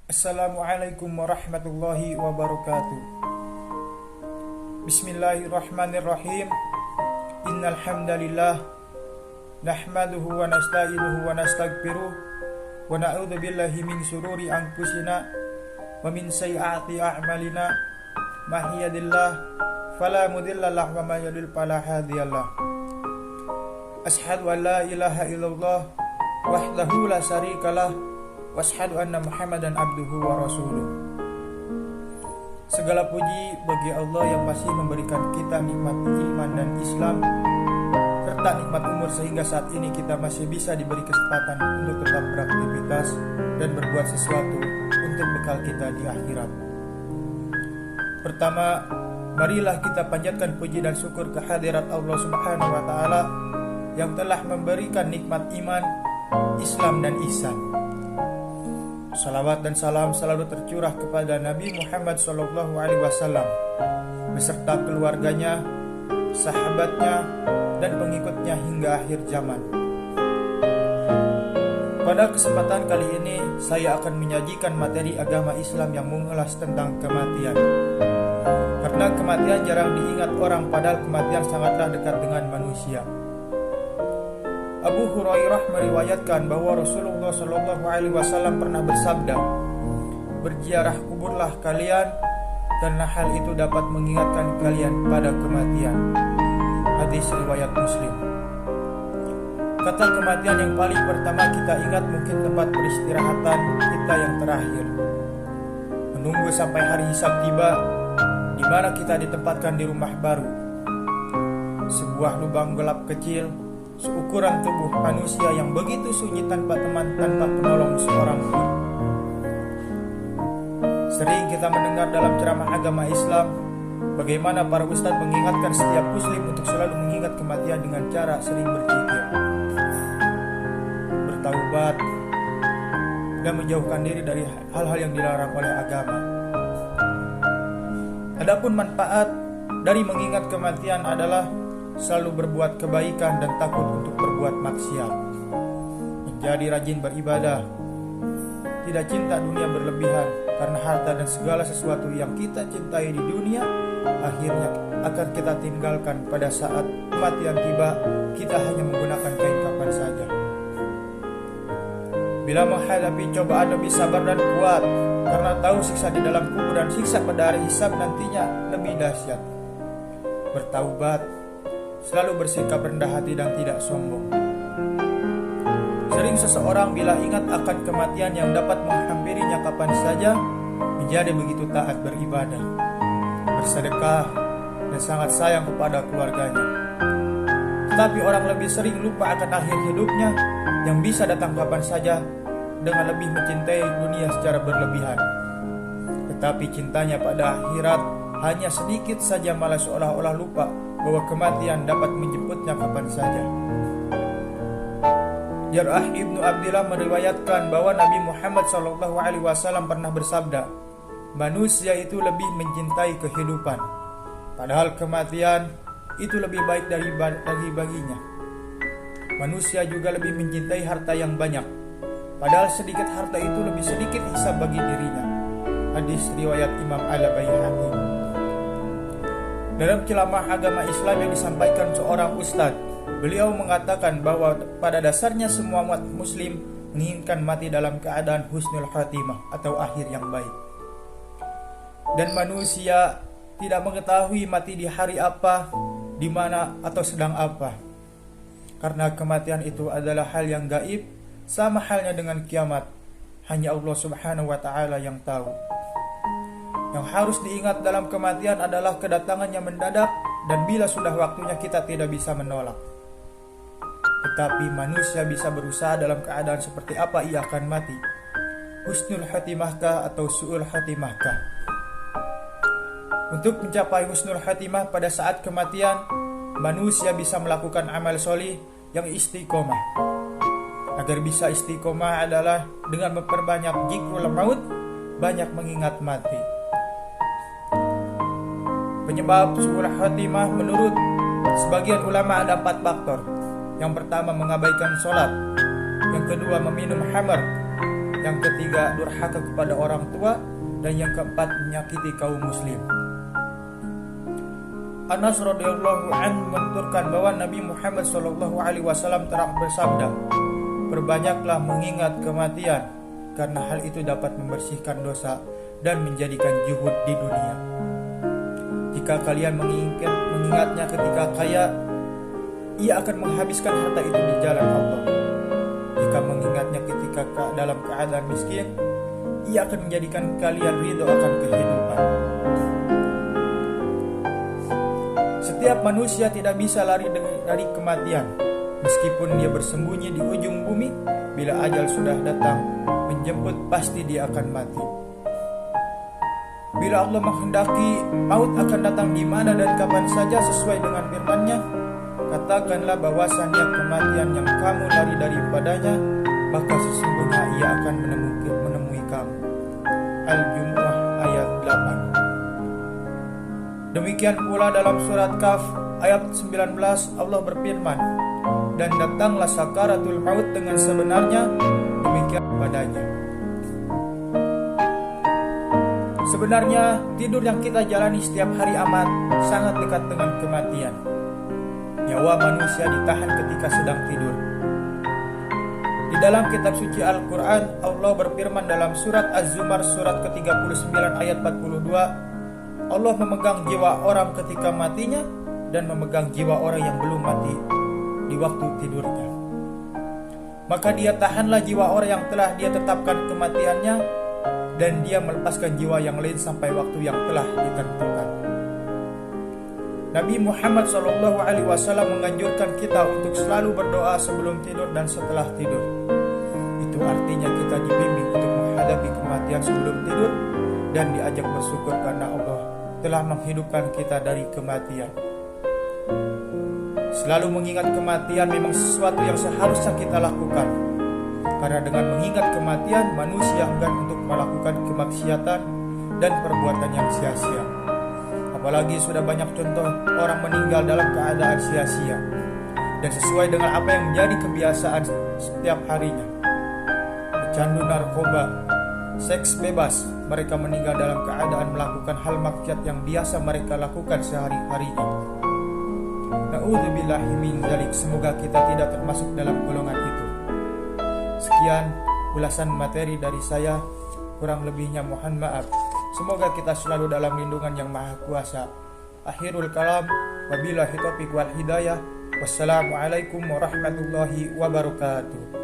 Assalamualaikum warahmatullahi wabarakatuh. Bismillahirrahmanirrahim. Innal hamdalillah nahmaduhu wa nasta'inuhu wa nastaghfiruh wa na'udzu billahi min shururi anfusina wa min sayyiati a'malina. May yahdihillahu fala mudilla lahu wa may yudlil fala hadiyalah. Asyhadu an la ilaha illallah wahdahu la syarikalah wa asyhadu anna Muhammadan abduhu wa rasuluh. Segala puji bagi Allah yang masih memberikan kita nikmat iman dan Islam serta nikmat umur sehingga saat ini kita masih bisa diberi kesempatan untuk tetap beraktivitas dan berbuat sesuatu untuk bekal kita di akhirat. Pertama, marilah kita panjatkan puji dan syukur kehadirat Allah Subhanahu wa taala yang telah memberikan nikmat iman, Islam dan ihsan. Salawat dan salam selalu tercurah kepada Nabi Muhammad SAW beserta keluarganya, sahabatnya, dan pengikutnya hingga akhir zaman. Pada kesempatan kali ini, saya akan menyajikan materi agama Islam yang mengulas tentang kematian. Karena kematian jarang diingat orang, padahal kematian sangatlah dekat dengan manusia. Abu Hurairah meriwayatkan bahwa Rasulullah SAW pernah bersabda, "Berziarah kuburlah kalian, karena hal itu dapat mengingatkan kalian pada kematian." Hadis riwayat Muslim. Kata kematian yang paling pertama kita ingat mungkin tempat peristirahatan kita yang terakhir. Menunggu sampai hari hisab tiba, di mana kita ditempatkan di rumah baru. Sebuah lubang gelap kecil seukuran tubuh manusia yang begitu sunyi tanpa teman, tanpa penolong seorang pun. Sering kita mendengar dalam ceramah agama Islam bagaimana para ustadz mengingatkan setiap muslim untuk selalu mengingat kematian dengan cara sering berzikir, bertaubat, dan menjauhkan diri dari hal-hal yang dilarang oleh agama. Adapun manfaat dari mengingat kematian adalah selalu berbuat kebaikan dan takut untuk berbuat maksiat, menjadi rajin beribadah, tidak cinta dunia berlebihan, karena harta dan segala sesuatu yang kita cintai di dunia akhirnya akan kita tinggalkan pada saat kematian tiba. Kita hanya menggunakan kain kapan saja. Bila menghadapi cobaan lebih sabar dan kuat, karena tahu siksa di dalam kubur dan siksa pada hari hisab nantinya lebih dahsyat. Bertaubat, selalu bersikap rendah hati dan tidak sombong. Sering seseorang bila ingat akan kematian yang dapat menghampirinya kapan saja, menjadi begitu taat beribadah, bersedekah, dan sangat sayang kepada keluarganya. Tetapi orang lebih sering lupa akan akhir hidupnya yang bisa datang kapan saja, dengan lebih mencintai dunia secara berlebihan. Tetapi cintanya pada akhirat hanya sedikit saja, malah seolah-olah lupa bahwa kematian dapat menjemputnya kapan saja. Jarrah Ibnu Abdillah meriwayatkan bahwa Nabi Muhammad SAW pernah bersabda, "Manusia itu lebih mencintai kehidupan, padahal kematian itu lebih baik dari baginya. Manusia juga lebih mencintai harta yang banyak, padahal sedikit harta itu lebih sedikit hisab bagi dirinya." Hadis riwayat Imam Al-Baihaqi. Dalam ceramah agama Islam yang disampaikan seorang ustadz, beliau mengatakan bahwa pada dasarnya semua umat muslim menginginkan mati dalam keadaan husnul khatimah atau akhir yang baik. Dan manusia tidak mengetahui mati di hari apa, di mana, atau sedang apa. Karena kematian itu adalah hal yang gaib, sama halnya dengan kiamat. Hanya Allah Subhanahu wa taala yang tahu. Yang harus diingat dalam kematian adalah kedatangannya mendadak, dan bila sudah waktunya kita tidak bisa menolak. Tetapi manusia bisa berusaha dalam keadaan seperti apa ia akan mati. Husnul khatimahkah atau su'ul khatimahkah? Untuk mencapai husnul khatimah pada saat kematian, manusia bisa melakukan amal solih yang istiqomah. Agar bisa istiqomah adalah dengan memperbanyak zikrul maut, banyak mengingat mati. Penyebab su'ul khatimah menurut sebagian ulama ada 4 faktor. Yang pertama, mengabaikan sholat. Yang kedua, meminum khamar. yang ketiga durhaka kepada orang tua, dan yang keempat menyakiti kaum muslim. Anas radhiyallahu anhu menuturkan bahwa Nabi Muhammad SAW telah bersabda, "Perbanyaklah mengingat kematian, karena hal itu dapat membersihkan dosa dan menjadikan zuhud di dunia. Jika kalian mengingatnya ketika kaya, ia akan menghabiskan harta itu di jalan Allah. Jika mengingatnya ketika dalam keadaan miskin, ia akan menjadikan kalian ridho akan kehidupan." Setiap manusia tidak bisa lari dari kematian. Meskipun dia bersembunyi di ujung bumi, bila ajal sudah datang menjemput, pasti dia akan mati. Bila Allah menghendaki, maut akan datang di mana dan kapan saja sesuai dengan firman-Nya. Katakanlah bahwasannya kematian yang kamu lari daripadanya, maka sesungguhnya ia akan menemui kamu. Al-Jumu'ah ayat 8. Demikian pula dalam surat Kaf ayat 19 Allah berfirman, "Dan datanglah sakaratul maut dengan sebenarnya, demikian padanya." Sebenarnya tidur yang kita jalani setiap hari amat sangat dekat dengan kematian. Nyawa manusia ditahan ketika sedang tidur. Di dalam kitab suci Al-Quran, Allah berfirman dalam surat Az-Zumar surat ke-39 ayat 42, Allah memegang jiwa orang ketika matinya dan memegang jiwa orang yang belum mati di waktu tidurnya. Maka dia tahanlah jiwa orang yang telah dia tetapkan kematiannya, dan dia melepaskan jiwa yang lain sampai waktu yang telah ditentukan. Nabi Muhammad SAW menganjurkan kita untuk selalu berdoa sebelum tidur dan setelah tidur. Itu artinya kita dibimbing untuk menghadapi kematian sebelum tidur dan diajak bersyukur karena Allah telah menghidupkan kita dari kematian. Selalu mengingat kematian memang sesuatu yang seharusnya kita lakukan, karena dengan mengingat kematian manusia enggan untuk melakukan kemaksiatan dan perbuatan yang sia-sia. Apalagi sudah banyak contoh orang meninggal dalam keadaan sia-sia dan sesuai dengan apa yang menjadi kebiasaan setiap harinya. Pecandu narkoba, seks bebas, mereka meninggal dalam keadaan melakukan hal maksiat yang biasa mereka lakukan sehari-harinya. Na'udzubillahi min dzalik, semoga kita tidak termasuk dalam golongan itu. Sekian ulasan materi dari saya, kurang lebihnya mohon maaf. Semoga kita selalu dalam lindungan yang Maha Kuasa. Akhirul kalam, wabillahi taufiq wal hidayah. Wassalamualaikum warahmatullahi wabarakatuh.